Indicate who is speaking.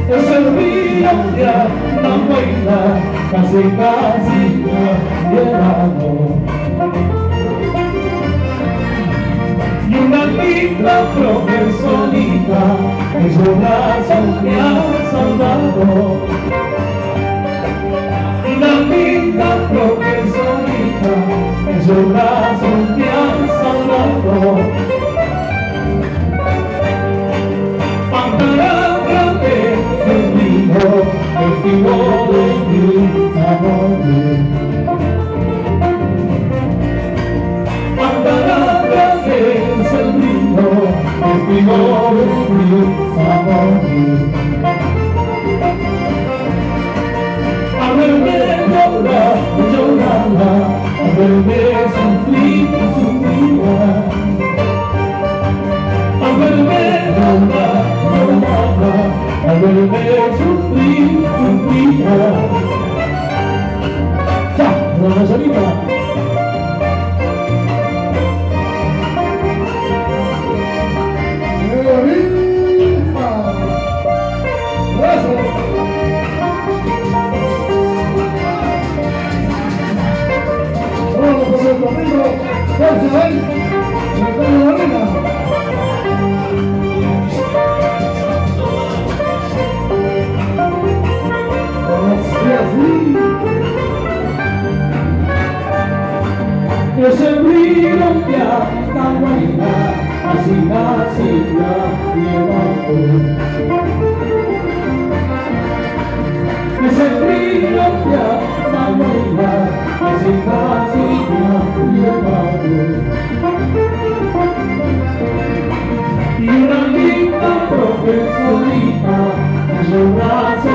Speaker 1: Es el río ya la vuelta, casi llegado. Y una linda flor solita en su brazo me ha salvado. Una linda flor solita en su brazo me ha salvado. Testigo de mi amor. Palabra que es el vino, testigo de mi amor. A verme llorar, llorarla, a verme sufrir, sufrirla. A verme llorar, llorarla, a verme sufrir, sufrirla. ¡Ya! ¡Una solita! ¡Eso! ¡Vamos con el domingo! ¡Fuerza, ven! ¡Se pone la arena! Es el río que hasta buena, así la llevado. Es el río que hasta buena, así la llevado. Y una linda profesorita en su brazo